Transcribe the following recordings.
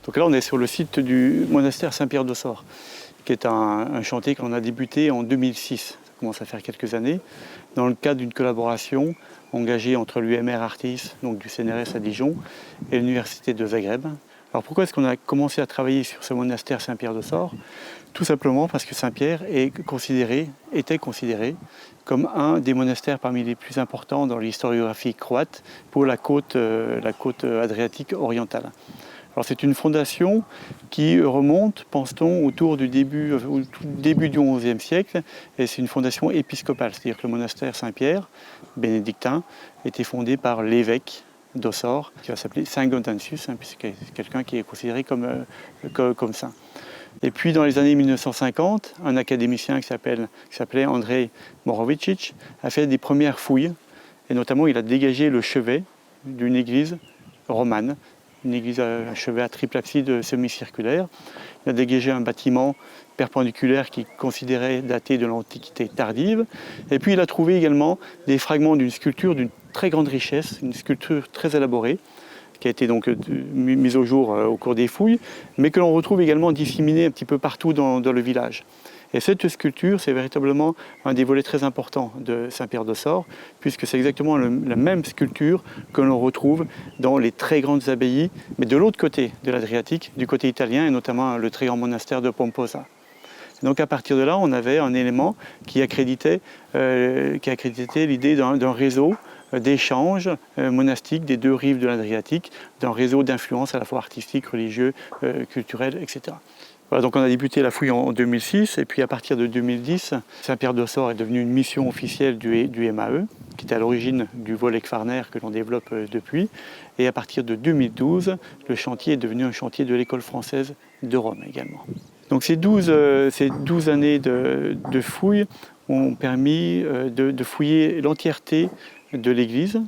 Donc là, on est sur le site du monastère Saint-Pierre-d'Ossore, qui est un chantier qu'on a débuté en 2006. Ça commence à faire quelques années, dans le cadre d'une collaboration engagée entre l'UMR Artis, donc du CNRS à Dijon, et l'Université de Zagreb. Alors pourquoi est-ce qu'on a commencé à travailler sur ce monastère Saint-Pierre-d'Ossore? Tout simplement parce que Saint-Pierre était considéré comme un des monastères parmi les plus importants dans l'historiographie croate pour la côte adriatique orientale. Alors c'est une fondation qui remonte, pense-t-on, autour du début du XIe siècle, et c'est une fondation épiscopale, c'est-à-dire que le monastère Saint-Pierre, bénédictin, était fondé par l'évêque d'Ossore, qui va s'appeler Saint Gaudentius, puisque c'est quelqu'un qui est considéré comme saint. Et puis dans les années 1950, un académicien qui s'appelait Andrei Morovicic a fait des premières fouilles, et notamment il a dégagé le chevet d'une église romane, une église à chevet à triple abside semi-circulaire. Il a dégagé un bâtiment perpendiculaire qu'il considérait daté de l'Antiquité tardive. Et puis il a trouvé également des fragments d'une sculpture d'une très grande richesse, une sculpture très élaborée, qui a été donc mise au jour au cours des fouilles, mais que l'on retrouve également disséminée un petit peu partout dans le village. Et cette sculpture, c'est véritablement un des volets très importants de Saint-Pierre-d'Ossore, puisque c'est exactement la même sculpture que l'on retrouve dans les très grandes abbayes, mais de l'autre côté de l'Adriatique, du côté italien, et notamment le très grand monastère de Pomposa. Donc à partir de là, on avait un élément qui accréditait l'idée d'un réseau d'échanges monastiques des deux rives de l'Adriatique, d'un réseau d'influences à la fois artistiques, religieux, culturelles, etc. Voilà, donc on a débuté la fouille en 2006, et puis à partir de 2010, Saint-Pierre-d'Ossore est devenu une mission officielle du MAE, qui était à l'origine du volet Kvarner que l'on développe depuis. Et à partir de 2012, le chantier est devenu un chantier de l'école française de Rome également. Donc ces 12 années de fouilles ont permis de fouiller l'entièreté de l'église,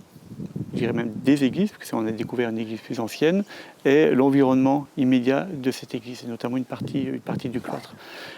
je dirais même des églises, parce qu'on a découvert une église plus ancienne, et l'environnement immédiat de cette église, et notamment une partie du cloître.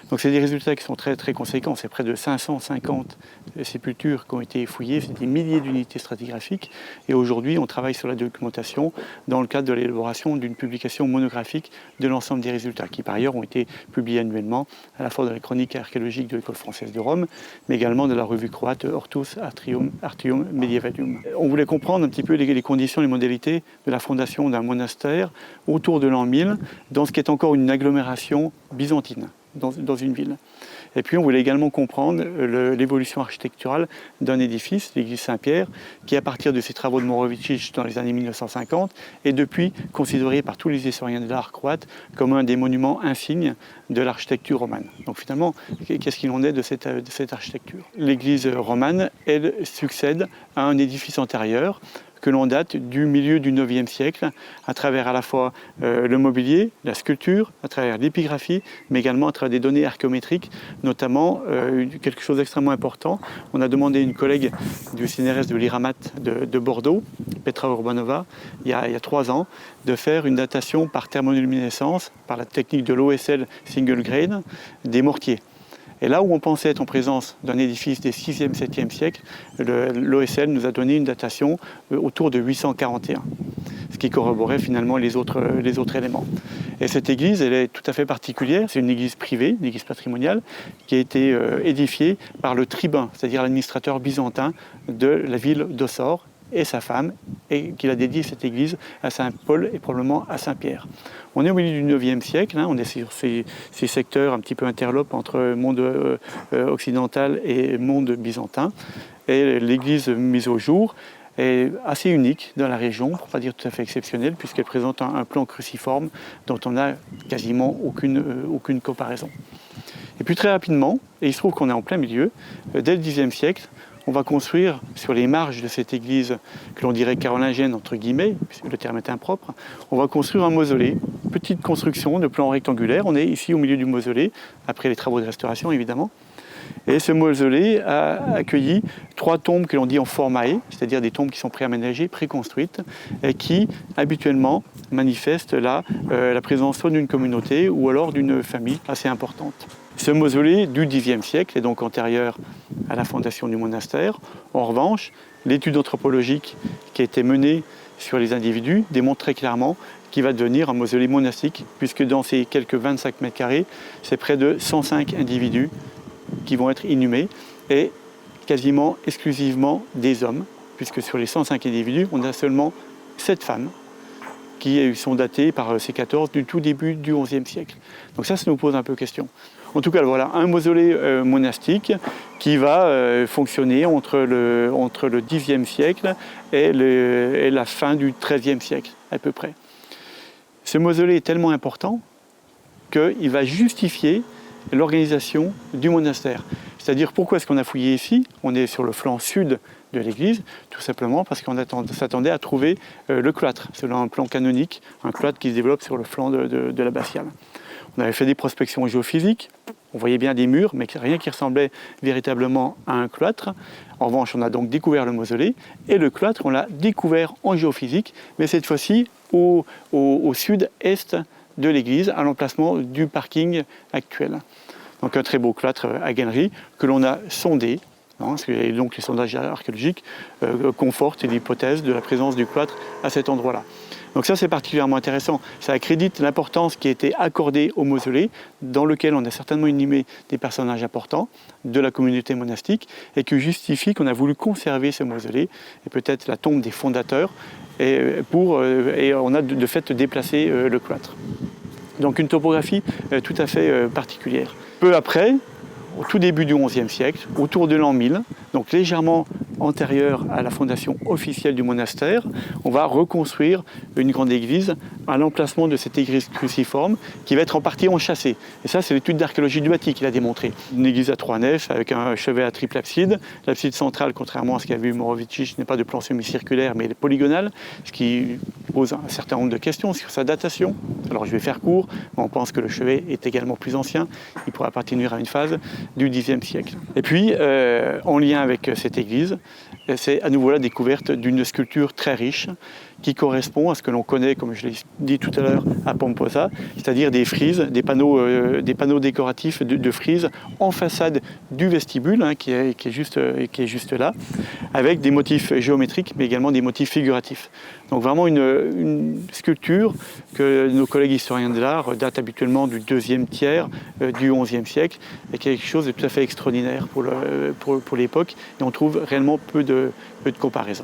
Donc c'est des résultats qui sont très, très conséquents. C'est près de 550 sépultures qui ont été fouillées, c'est des milliers d'unités stratigraphiques, et aujourd'hui on travaille sur la documentation dans le cadre de l'élaboration d'une publication monographique de l'ensemble des résultats, qui par ailleurs ont été publiés annuellement, à la fois dans les chroniques archéologiques de l'école française de Rome, mais également dans la revue croate Hortus Artium Medievalium. On voulait comprendre un petit peu les conditions, les modalités de la fondation d'un monastère autour de l'an 1000, dans ce qui est encore une agglomération byzantine, dans une ville. Et puis on voulait également comprendre l'évolution architecturale d'un édifice, l'église Saint-Pierre, qui à partir de ses travaux de Morovicic dans les années 1950 est depuis considéré par tous les historiens de l'art croate comme un des monuments insignes de l'architecture romane. Donc finalement, qu'est-ce qu'il en est de cette architecture? L'église romane, elle, succède à un édifice antérieur que l'on date du milieu du IXe siècle, à travers à la fois le mobilier, la sculpture, à travers l'épigraphie, mais également à travers des données archéométriques, notamment quelque chose d'extrêmement important. On a demandé à une collègue du CNRS de l'IRAMAT de Bordeaux, Petra Urbanova, il y a 3 ans, de faire une datation par thermoluminescence, par la technique de l'OSL single grade, des mortiers. Et là où on pensait être en présence d'un édifice des 6e, 7e siècles, l'OSL nous a donné une datation autour de 841, ce qui corroborait finalement les autres éléments. Et cette église, elle est tout à fait particulière, c'est une église privée, une église patrimoniale, qui a été édifiée par le tribun, c'est-à-dire l'administrateur byzantin de la ville d'Ossore, et sa femme, et qu'il a dédié cette église à Saint-Paul et probablement à Saint-Pierre. On est au milieu du IXe siècle, on est sur ces secteurs un petit peu interlopes entre monde occidental et monde byzantin, et l'église mise au jour est assez unique dans la région, pour ne pas dire tout à fait exceptionnelle, puisqu'elle présente un plan cruciforme dont on n'a quasiment aucune comparaison. Et puis très rapidement, et il se trouve qu'on est en plein milieu, dès le Xe siècle, on va construire sur les marges de cette église que l'on dirait carolingienne entre guillemets, puisque le terme est impropre, on va construire un mausolée, petite construction de plan rectangulaire. On est ici au milieu du mausolée, après les travaux de restauration évidemment. Et ce mausolée a accueilli 3 tombes que l'on dit en formae, c'est-à-dire des tombes qui sont préaménagées, préconstruites, et qui habituellement manifestent la présence soit d'une communauté ou alors d'une famille assez importante. Ce mausolée du Xe siècle est donc antérieur à la fondation du monastère. En revanche, l'étude anthropologique qui a été menée sur les individus démontre très clairement qu'il va devenir un mausolée monastique, puisque dans ces quelques 25 mètres carrés, c'est près de 105 individus qui vont être inhumés, et quasiment exclusivement des hommes, puisque sur les 105 individus, on a seulement 7 femmes qui sont datées par C14 du tout début du XIe siècle. Donc ça nous pose un peu question. En tout cas, voilà, un mausolée monastique qui va fonctionner entre le Xe siècle et la fin du XIIIe siècle, à peu près. Ce mausolée est tellement important qu'il va justifier l'organisation du monastère. C'est-à-dire, pourquoi est-ce qu'on a fouillé ici? On est sur le flanc sud de l'église, tout simplement parce qu'on s'attendait à trouver le cloître, selon un plan canonique, un cloître qui se développe sur le flanc de l'abbatiale. On avait fait des prospections géophysiques, on voyait bien des murs, mais rien qui ressemblait véritablement à un cloître. En revanche, on a donc découvert le mausolée, et le cloître, on l'a découvert en géophysique, mais cette fois-ci au sud-est de l'église, à l'emplacement du parking actuel. Donc un très beau cloître à galerie que l'on a sondé. Et donc les sondages archéologiques confortent l'hypothèse de la présence du cloître à cet endroit-là. Donc ça, c'est particulièrement intéressant. Ça accrédite l'importance qui a été accordée au mausolée, dans lequel on a certainement inhumé des personnages importants de la communauté monastique, et qui justifie qu'on a voulu conserver ce mausolée, et peut-être la tombe des fondateurs, et on a de fait déplacé le cloître. Donc une topographie tout à fait particulière. Peu après, au tout début du XIe siècle, autour de l'an 1000, donc légèrement antérieur à la fondation officielle du monastère, on va reconstruire une grande église à l'emplacement de cette église cruciforme qui va être en partie enchâssée. Et ça, c'est l'étude d'archéologie du bâti qui l'a démontré. Une église à 3 nefs avec un chevet à triple abside. L'abside centrale, contrairement à ce qu'a vu Morovici, n'est pas de plan semi-circulaire mais polygonale, ce qui pose un certain nombre de questions sur sa datation. Alors je vais faire court, mais on pense que le chevet est également plus ancien. Il pourra appartenir à une phase du Xe siècle. Et puis, en lien avec cette église, c'est à nouveau la découverte d'une sculpture très riche qui correspond à ce que l'on connaît, comme je l'ai dit tout à l'heure, à Pomposa, c'est-à-dire des frises, des panneaux décoratifs de frises en façade du vestibule, qui est juste là, avec des motifs géométriques, mais également des motifs figuratifs. Donc vraiment une sculpture que nos collègues historiens de l'art datent habituellement du deuxième tiers du XIe siècle, et quelque chose de tout à fait extraordinaire pour l'époque, et on trouve réellement peu de comparaisons.